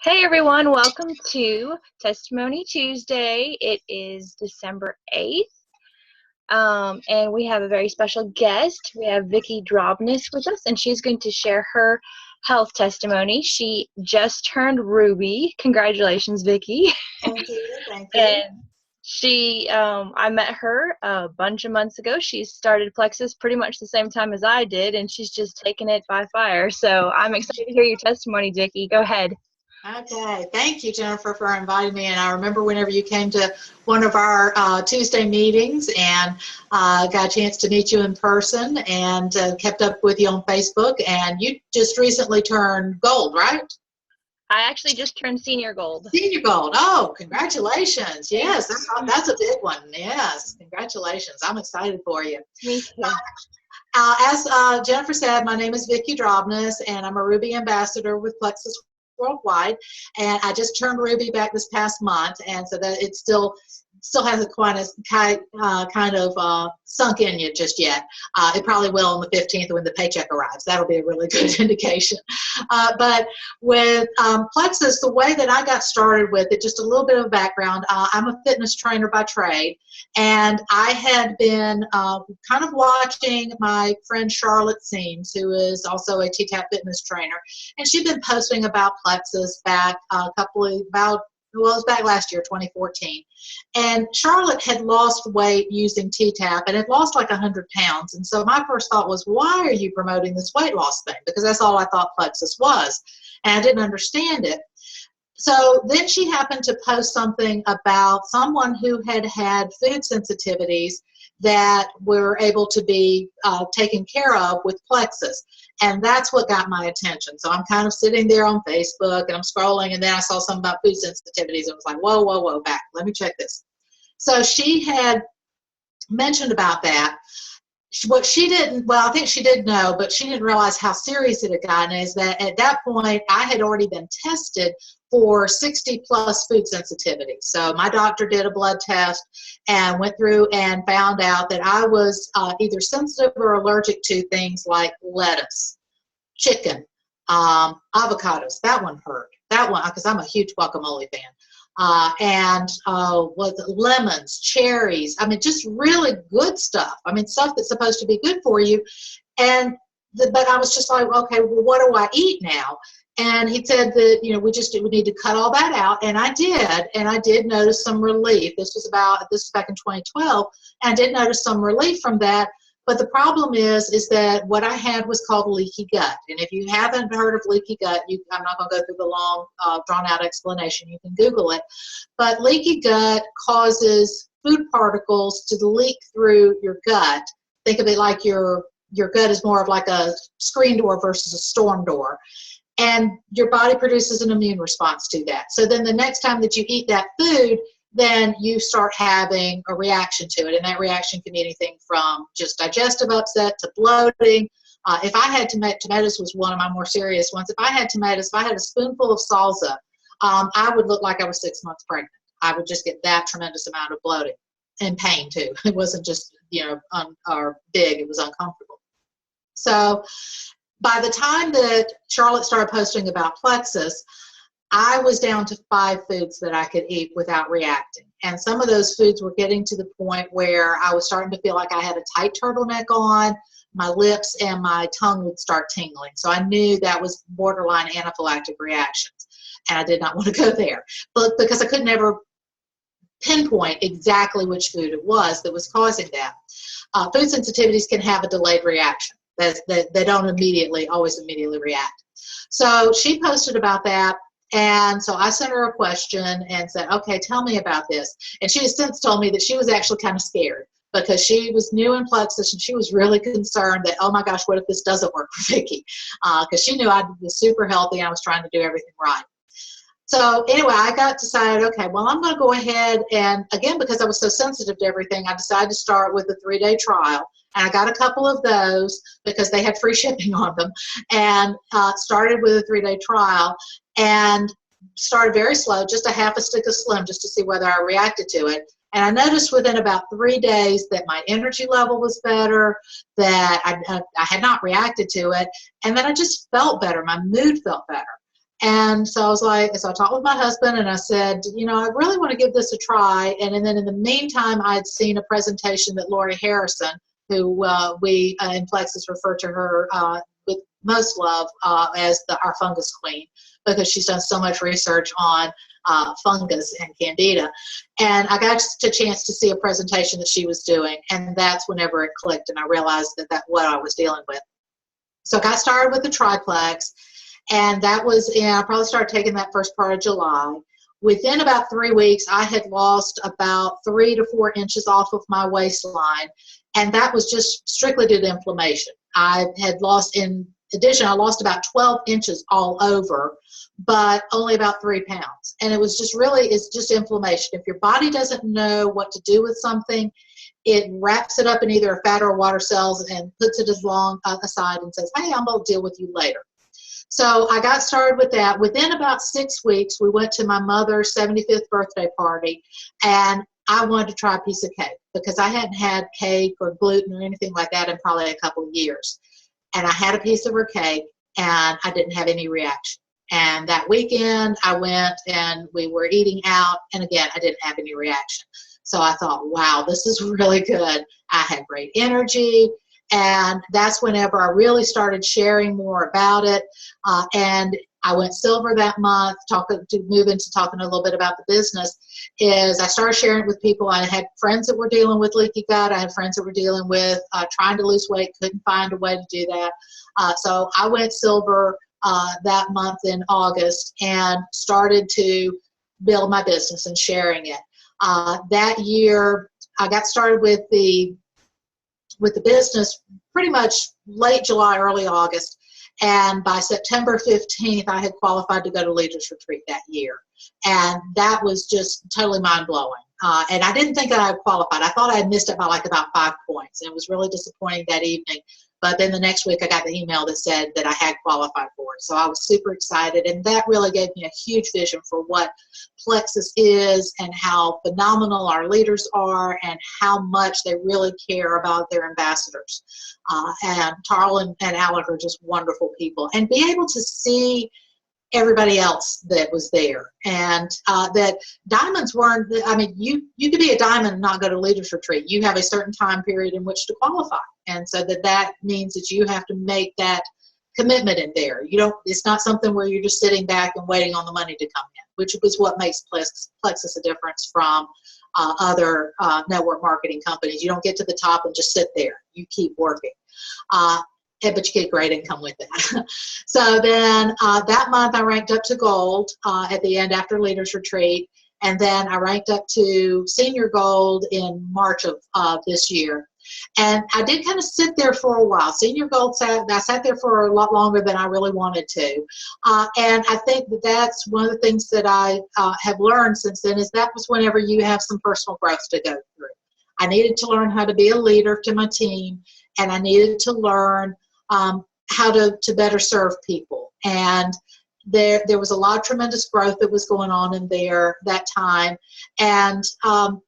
Hey everyone, welcome to Testimony Tuesday. It is December 8th, and we have a very special guest. We have Vicki Drobnis with us, and she's going to share her health testimony. She just turned Ruby. Congratulations, Vicki. Thank you. Thank you. And I met her a bunch of months ago. She started Plexus pretty much the same time as I did, and she's just taken it by fire. So I'm excited to hear your testimony, Vicki. Go ahead. Okay. Thank you, Jennifer, for inviting me. And I remember whenever you came to one of our Tuesday meetings and got a chance to meet you in person and kept up with you on Facebook. And you just recently turned gold, right? I actually just turned senior gold. Senior gold. Oh, congratulations. Yes, that's a big one. Yes, congratulations. I'm excited for you. Me too. As Jennifer said, my name is Vicki Drobnis, and I'm a Ruby ambassador with Plexus Worldwide. And I just turned Ruby back this past month, and so that it still hasn't quite as kind of sunk in you just yet. It probably will on the 15th when the paycheck arrives. That'll be a really good indication. But with Plexus, the way that I got started with it, just a little bit of background, I'm a fitness trainer by trade, and I had been kind of watching my friend Charlotte Seams, who is also a T-Tap fitness trainer, and she'd been posting about Plexus back it was back last year, 2014. And Charlotte had lost weight using T-Tap and had lost like 100 pounds. And so my first thought was, why are you promoting this weight loss thing? Because that's all I thought Plexus was. And I didn't understand it. So then she happened to post something about someone who had had food sensitivities that were able to be taken care of with Plexus. And that's what got my attention. So I'm kind of sitting there on Facebook and I'm scrolling, and then I saw something about food sensitivities and was like, whoa, whoa, whoa, back. Let me check this. So she had mentioned about that. What she didn't, well, I think she did know, but she didn't realize how serious it had gotten, is that at that point I had already been tested for 60 plus food sensitivities. So my doctor did a blood test and went through and found out that I was either sensitive or allergic to things like lettuce, chicken, avocados. That one hurt. That one, because I'm a huge guacamole fan. With lemons, cherries, I mean, just really good stuff. I mean, stuff that's supposed to be good for you. But I was just like, okay, well, what do I eat now? And he said that, we need to cut all that out. And I did notice some relief. This was back in 2012. And I did notice some relief from that. But the problem is that what I had was called leaky gut. And if you haven't heard of leaky gut, I'm not going to go through the long, drawn-out explanation. You can Google it. But leaky gut causes food particles to leak through your gut. Think of it like your gut is more of like a screen door versus a storm door. And your body produces an immune response to that. So then the next time that you eat that food, then you start having a reaction to it. And that reaction can be anything from just digestive upset to bloating. If I had tomatoes was one of my more serious ones. If I had a spoonful of salsa, I would look like I was 6 months pregnant. I would just get that tremendous amount of bloating and pain too. It wasn't just, or big, it was uncomfortable. So by the time that Charlotte started posting about Plexus, I was down to 5 foods that I could eat without reacting. And some of those foods were getting to the point where I was starting to feel like I had a tight turtleneck on. My lips and my tongue would start tingling. So I knew that was borderline anaphylactic reactions. And I did not want to go there. But because I could never pinpoint exactly which food it was that was causing that. Food sensitivities can have a delayed reaction. They don't always immediately react. So she posted about that. And so I sent her a question and said, okay, tell me about this. And she has since told me that she was actually kind of scared because she was new in Plexus and she was really concerned that, oh my gosh, what if this doesn't work for Vicki? Because she knew I was super healthy and I was trying to do everything right. So anyway, I decided, okay, well, I'm going to go ahead and, again, because I was so sensitive to everything, I decided to start with a 3-day trial. And I got a couple of those because they had free shipping on them, and started with a 3-day trial and started very slow, just a half a stick of Slim just to see whether I reacted to it. And I noticed within about 3 days that my energy level was better, that I had not reacted to it, and that I just felt better. My mood felt better. And so I was like, so I talked with my husband and I said, you know, I really want to give this a try. And then in the meantime, I had seen a presentation that Lori Harrison, who we in Plexus refer to her with most love as our fungus queen, because she's done so much research on fungus and candida. And I got a chance to see a presentation that she was doing, and that's whenever it clicked and I realized that what I was dealing with. So I got started with the triplex, and that was I probably started taking that first part of July. Within about 3 weeks, I had lost about 3 to 4 inches off of my waistline, and that was just strictly due to inflammation. I had lost, in addition, I lost about 12 inches all over, but only about 3 pounds. And it was just really, it's just inflammation. If your body doesn't know what to do with something, it wraps it up in either fat or water cells and puts it as long aside and says, hey, I'm going to deal with you later. So I got started with that. Within about 6 weeks, we went to my mother's 75th birthday party, and I wanted to try a piece of cake because I hadn't had cake or gluten or anything like that in probably a couple of years. And I had a piece of her cake, and I didn't have any reaction. And that weekend, I went and we were eating out, and again, I didn't have any reaction. So I thought, wow, this is really good. I had great energy. And that's whenever I really started sharing more about it. And I went silver that month, to move into talking a little bit about the business, is I started sharing it with people. I had friends that were dealing with leaky gut. I had friends that were dealing with trying to lose weight, couldn't find a way to do that. So I went silver that month in August and started to build my business and sharing it. That year, I got started with the business pretty much late July, early August. And by September 15th, I had qualified to go to Leaders Retreat that year. And that was just totally mind-blowing. And I didn't think that I had qualified. I thought I had missed it by about 5 points. And it was really disappointing that evening. But then the next week, I got the email that said that I had qualified for it. So I was super excited. And that really gave me a huge vision for what Plexus is and how phenomenal our leaders are and how much they really care about their ambassadors. And Tarl and Alec are just wonderful people. And be able to see everybody else that was there, and that diamonds weren't, I mean, you could be a diamond and not go to Leaders Retreat. You have a certain time period in which to qualify, and so that means that you have to make that commitment in there. It's not something where you're just sitting back and waiting on the money to come in, which was what makes Plexus a difference from other network marketing companies. You don't get to the top and just sit there. You keep working. But you get great income with that. So then that month I ranked up to gold at the end after Leaders Retreat. And then I ranked up to senior gold in March of this year. And I did kind of sit there for a while. Senior gold, I sat there for a lot longer than I really wanted to. And I think that's one of the things that I have learned since then, is that was whenever you have some personal growth to go through. I needed to learn how to be a leader to my team, and I needed to learn how to better serve people. And there was a lot of tremendous growth that was going on in there that time, and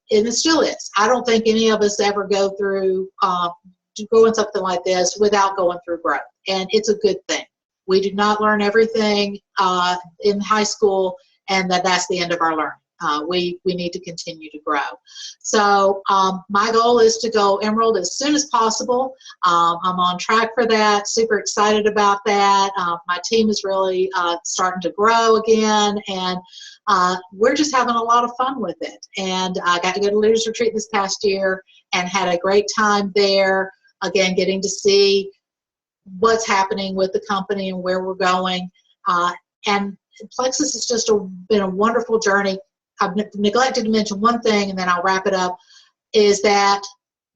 it still is. I don't think any of us ever go through going something like this without going through growth, and it's a good thing. We do not learn everything in high school, and that's the end of our learning. We need to continue to grow. So my goal is to go Emerald as soon as possible. I'm on track for that, super excited about that. My team is really starting to grow again, and we're just having a lot of fun with it. And I got to go to Leaders Retreat this past year and had a great time there, again, getting to see what's happening with the company and where we're going. And Plexus has just been a wonderful journey. I've neglected to mention one thing, and then I'll wrap it up, is that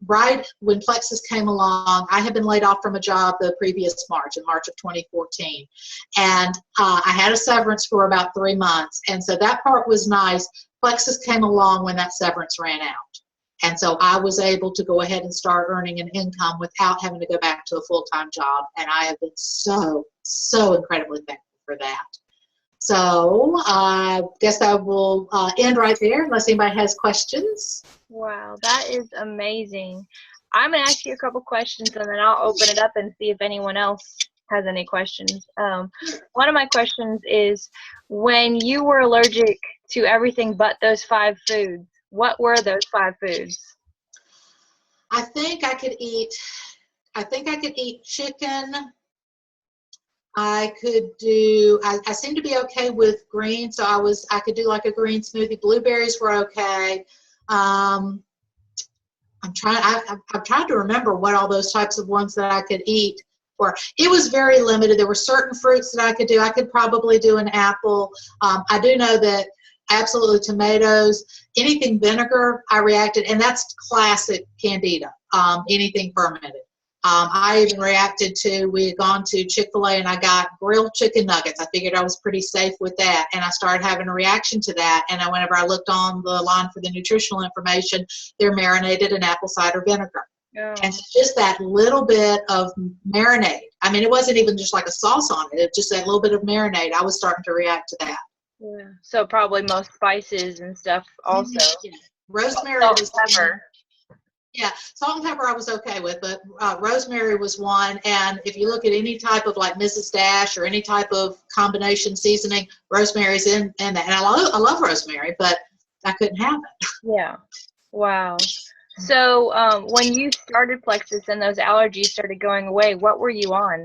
right when Plexus came along, I had been laid off from a job the previous March, in March of 2014. And I had a severance for about 3 months. And so that part was nice. Plexus came along when that severance ran out. And so I was able to go ahead and start earning an income without having to go back to a full-time job. And I have been so, so incredibly thankful for that. So I guess I will end right there unless anybody has questions. Wow, that is amazing. I'm going to ask you a couple questions, and then I'll open it up and see if anyone else has any questions. One of my questions is, when you were allergic to everything but those 5 foods, what were those 5 foods? I think I could eat chicken. I seem to be okay with greens, so I could do like a green smoothie. Blueberries were okay. I'm trying to remember what all those types of ones that I could eat were. It was very limited. There were certain fruits that I could do. I could probably do an apple. I do know that absolutely tomatoes, anything vinegar, I reacted, and that's classic candida, anything fermented. I even reacted to, we had gone to Chick-fil-A and I got grilled chicken nuggets. I figured I was pretty safe with that, and I started having a reaction to that. And whenever I looked on the line for the nutritional information, they're marinated in apple cider vinegar. Oh. And just that little bit of marinade. I mean, it wasn't even just like a sauce on it. It just that little bit of marinade. I was starting to react to that. Yeah. So probably most spices and stuff also. Yeah. Rosemary Salt was and pepper. Yeah, salt and pepper I was okay with, but rosemary was one. And if you look at any type of like Mrs. Dash or any type of combination seasoning, rosemary's in that. And I love rosemary, but I couldn't have it. Yeah. Wow. So when you started Plexus and those allergies started going away, what were you on?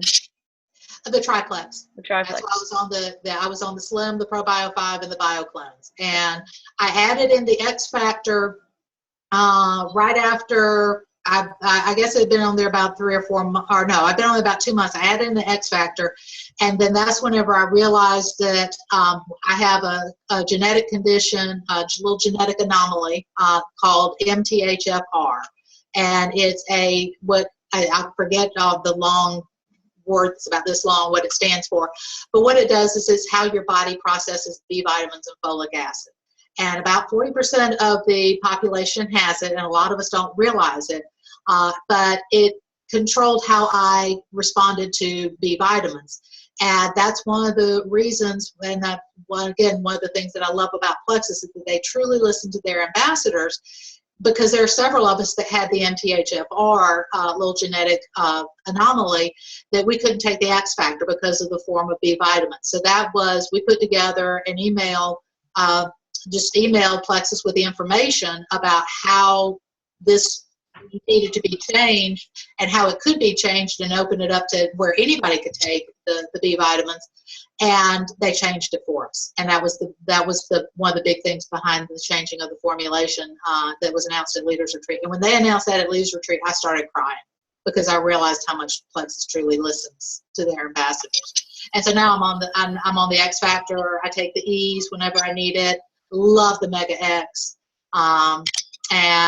The triplex. The triplex. That's why I was on the Slim, the ProBio 5, and the BioCleanse. And I added in the X Factor right after, I guess it had been on there about 3 or 4 months, or no, I've been on there about 2 months. I added in the X Factor, and then that's whenever I realized that I have a genetic condition, a little genetic anomaly called MTHFR, and it's I forget the long words about this long, what it stands for, but what it does is it's how your body processes B vitamins and folic acid. And about 40% of the population has it, and a lot of us don't realize it, but it controlled how I responded to B vitamins. And that's one of the reasons, and one of the things that I love about Plexus is that they truly listen to their ambassadors, because there are several of us that had the MTHFR little genetic anomaly that we couldn't take the X Factor because of the form of B vitamins. So we put together an email, just emailed Plexus with the information about how this needed to be changed and how it could be changed, and open it up to where anybody could take the B vitamins, and they changed it for us. And that was one of the big things behind the changing of the formulation that was announced at Leaders Retreat. And when they announced that at Leaders Retreat, I started crying because I realized how much Plexus truly listens to their ambassadors. And so now I'm on the X Factor. I take the E's whenever I need it. Love the Mega X, and I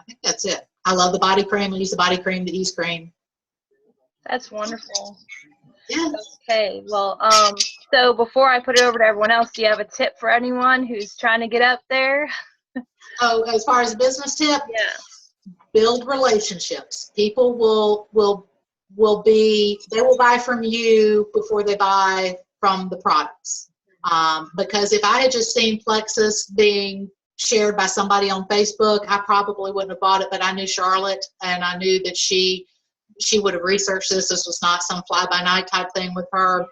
think that's it. I love the body cream. I use the body cream, the E's cream. That's wonderful. Yes. Okay, well, so before I put it over to everyone else, do you have a tip for anyone who's trying to get up there? Oh, as far as a business tip, Yeah. Build relationships. People will buy from you before they buy from the products. Because if I had just seen Plexus being shared by somebody on Facebook, I probably wouldn't have bought it, but I knew Charlotte, and I knew that she would have researched this. This was not some fly-by-night type thing with her.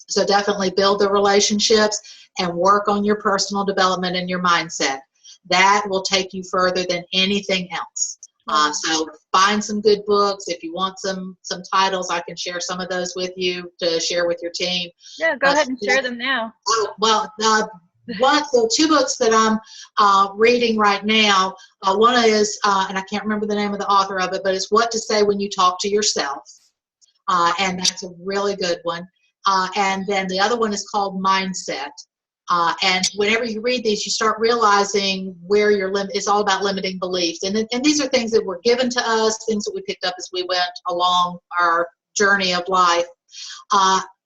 So definitely build the relationships and work on your personal development and your mindset. That will take you further than anything else. So find some good books. If you want some titles, I can share some of those with you to share with your team. Yeah, go ahead and share them now. Well, the 2 books that I'm reading right now, one is, and I can't remember the name of the author of it, but it's What to Say When You Talk to Yourself. And that's a really good one. And then the other one is called Mindset. And whenever you read these, you start realizing where your limit is. All about limiting beliefs. And these are things that were given to us, things that we picked up as we went along our journey of life.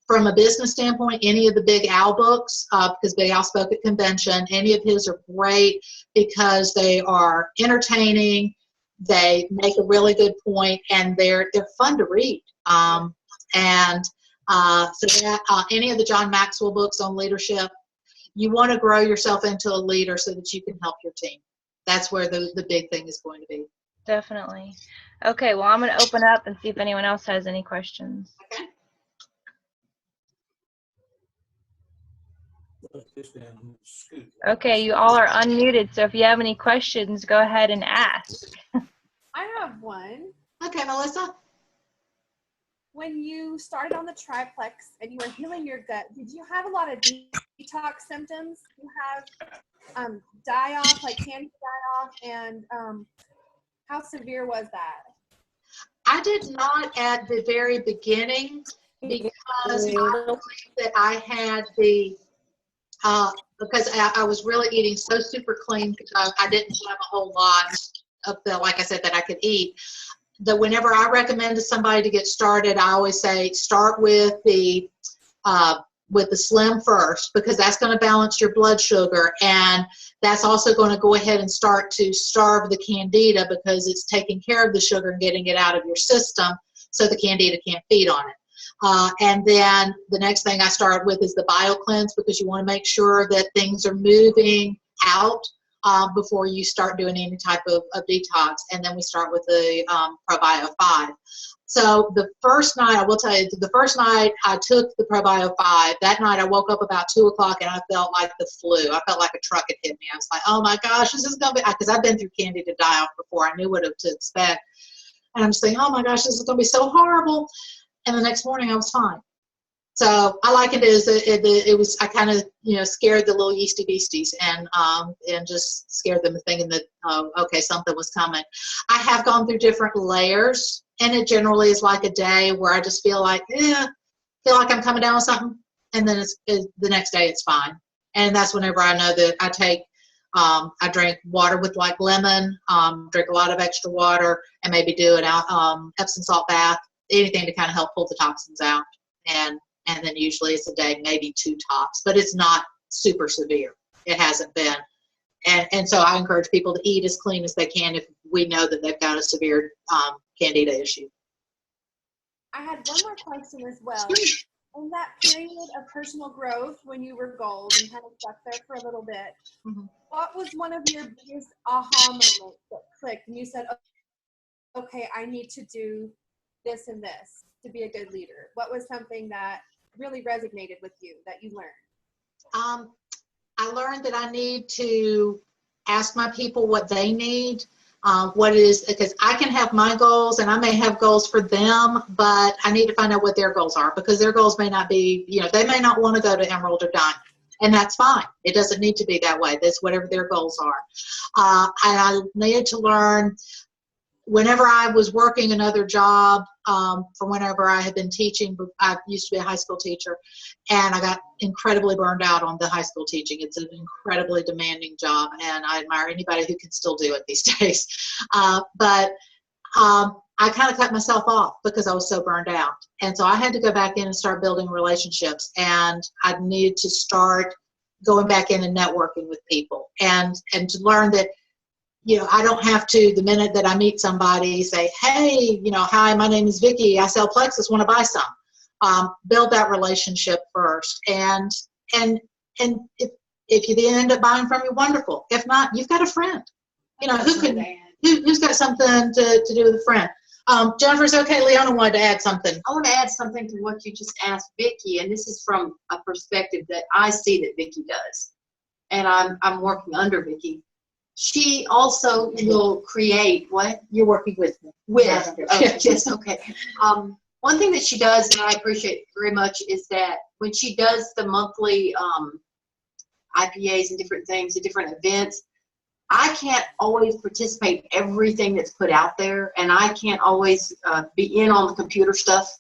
From a business standpoint, any of the Big Al books, because Big Al spoke at convention, any of his are great because they are entertaining, they make a really good point, and they're fun to read. So that any of the John Maxwell books on leadership, you want to grow yourself into a leader so that you can help your team. That's where the big thing is going to be. Definitely. Okay, well, I'm going to open up and see if anyone else has any questions. Okay. Okay, you all are unmuted, so if you have any questions, go ahead and ask. I have one. Okay, Melissa. When you started on the triplex and you were healing your gut, did you have a lot of detox symptoms? You have die-off, like candy die-off, and how severe was that? I did not at the very beginning because I believe that I had the because I was really eating so super clean because I didn't have a whole lot of the, like I said, that I could eat. That whenever I recommend to somebody to get started, I always say start with the slim first, because that's going to balance your blood sugar, and that's also going to go ahead and start to starve the candida because it's taking care of the sugar and getting it out of your system so the candida can't feed on it. And then the next thing I start with is the BioCleanse, because you want to make sure that things are moving out before you start doing any type of detox. And then we start with the ProBio 5. So the first night, I will tell you, the first night I took the ProBio 5, that night I woke up about 2 o'clock and I felt like the flu. I felt like a truck had hit me. I was like, oh my gosh, this is going to be, because I've been through candida die-off before. I knew what to expect. And I'm just thinking, oh my gosh, this is going to be so horrible. And the next morning I was fine. So I likened it as it was, I kind of, scared the little yeasty beasties and just scared them thinking that, okay, something was coming. I have gone through different layers, and it generally is like a day where I just feel like I'm coming down with something, and then the next day it's fine. And that's whenever I know that I take, I drink water with like lemon, drink a lot of extra water, and maybe do an Epsom salt bath, anything to kind of help pull the toxins out. And then usually it's a day, maybe 2 tops, but it's not super severe. It hasn't been. And so I encourage people to eat as clean as they can if we know that they've got a severe candida issue. I had one more question as well. In that period of personal growth when you were gold and kind of stuck there for a little bit, what was one of your biggest aha moments that clicked and you said, okay, I need to do this and this to be a good leader? What was something that really resonated with you that you learned? I learned that I need to ask my people what they need, what it is, because I can have my goals and I may have goals for them, but I need to find out what their goals are, because their goals may not be, they may not want to go to Emerald or Diamond, and that's fine. It doesn't need to be that way. That's whatever their goals are. And I needed to learn, whenever I was working another job, from whenever I had been teaching, I used to be a high school teacher, and I got incredibly burned out on the high school teaching. It's an incredibly demanding job, and I admire anybody who can still do it these days. But I kind of cut myself off because I was so burned out. And so I had to go back in and start building relationships, and I needed to start going back in and networking with people, and to learn that, I don't have to, the minute that I meet somebody, say, hey, hi, my name is Vicki, I sell Plexus, want to buy some. Build that relationship first. And if you end up buying from you, wonderful. If not, you've got a friend. Who's got something to do with a friend? Jennifer's okay. Leona wanted to add something. I want to add something to what you just asked Vicki, and this is from a perspective that I see that Vicki does. And I'm working under Vicki. She also will create what? You're working with me. Yes, okay. One thing that she does, and I appreciate very much, is that when she does the monthly IPAs and different things, the different events, I can't always participate in everything that's put out there, and I can't always be in on the computer stuff.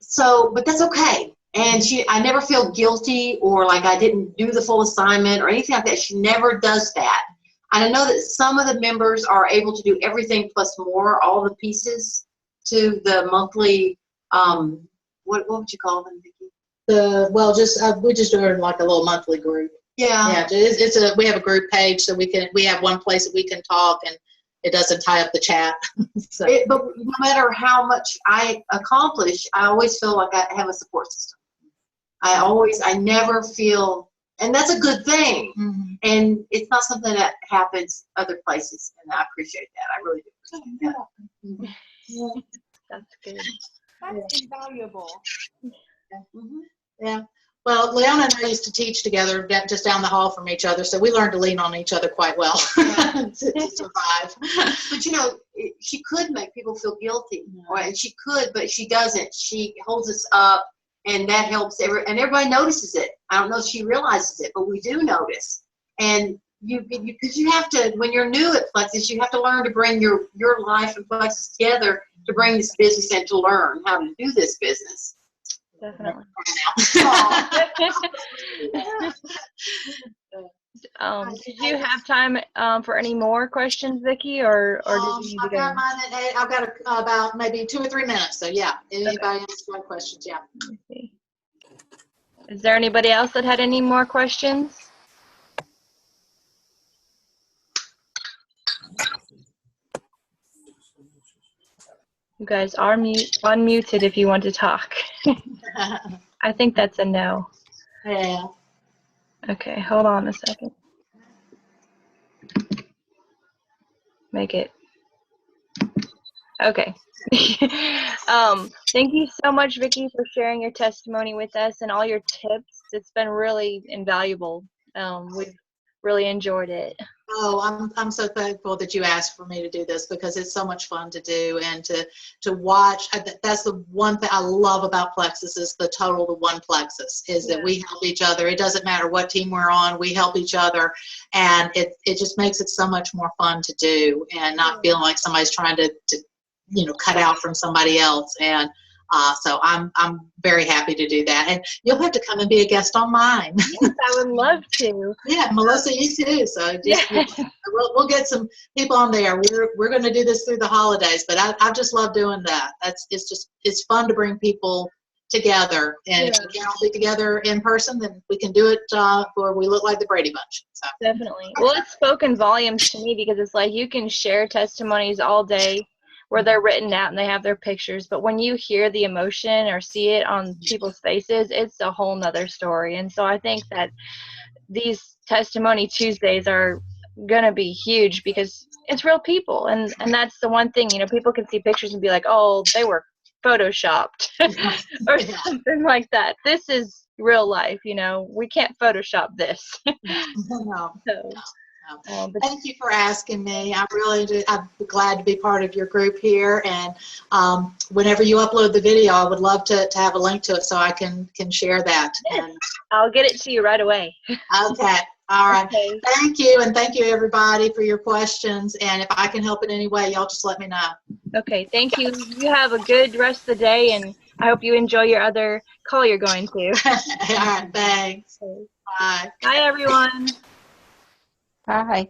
So, but that's okay. And I never feel guilty or like I didn't do the full assignment or anything like that. She never does that. And I know that some of the members are able to do everything plus more, all the pieces to the monthly, what would you call them, Vicki? We just do it like a little monthly group. Yeah. Yeah, we have a group page, so we have one place that we can talk, and it doesn't tie up the chat. So. But no matter how much I accomplish, I always feel like I have a support system. I never feel And that's a good thing. Mm-hmm. And it's not something that happens other places. And I appreciate that. I really do appreciate that. That's good. That's invaluable. Yeah. Well, Leona and I used to teach together just down the hall from each other, so we learned to lean on each other quite well to survive. But you know, she could make people feel guilty, and she could, but she doesn't. She holds us up, and that helps. And everybody notices it. I don't know if she realizes it, but we do notice. And because you have to, when you're new at Plexus, you have to learn to bring your life and Plexus together to bring this business and to learn how to do this business. Definitely. Did you have time for any more questions, Vicki, or did you need to I've go? got mine at 8. I've got about maybe 2 or 3 minutes. So yeah, anybody else got questions? Yeah. Let me see. Is there anybody else that had any more questions? You guys are unmuted if you want to talk. I think that's a no. Yeah. Okay, hold on a second. Make it. Okay. Thank you so much, Vicki, for sharing your testimony with us and all your tips. It's been really invaluable. We've really enjoyed it. Oh, I'm so thankful that you asked for me to do this because it's so much fun to do and to watch. That's the one thing I love about Plexus is the one Plexus is that we help each other. It doesn't matter what team we're on, we help each other, and it just makes it so much more fun to do and not feeling like somebody's trying to cut out from somebody else. And so I'm very happy to do that. And you'll have to come and be a guest on mine. Yes, I would love to. Yeah, Melissa, you too. So we'll get some people on there. We're going to do this through the holidays, but I just love doing that. It's fun to bring people together. And if we can't all be together in person, then we can do it where we look like the Brady Bunch. So. Definitely. Well, it's spoken volumes to me because it's like you can share testimonies all day where they're written out and they have their pictures, but when you hear the emotion or see it on people's faces, it's a whole nother story. And so I think that these Testimony Tuesdays are gonna be huge because it's real people, and that's the one thing, people can see pictures and be like, oh, they were photoshopped or something like that. This is real life, we can't Photoshop this. No. So, but thank you for asking me. I'm glad to be part of your group here. And whenever you upload the video, I would love to have a link to it so I can share that. Yes. I'll get it to you right away. Okay. All right. Okay. Thank you. And thank you, everybody, for your questions. And if I can help in any way, y'all just let me know. Okay. Thank you. You have a good rest of the day, and I hope you enjoy your other call you're going to. All right. Thanks. Okay. Bye. Bye, everyone. Hi.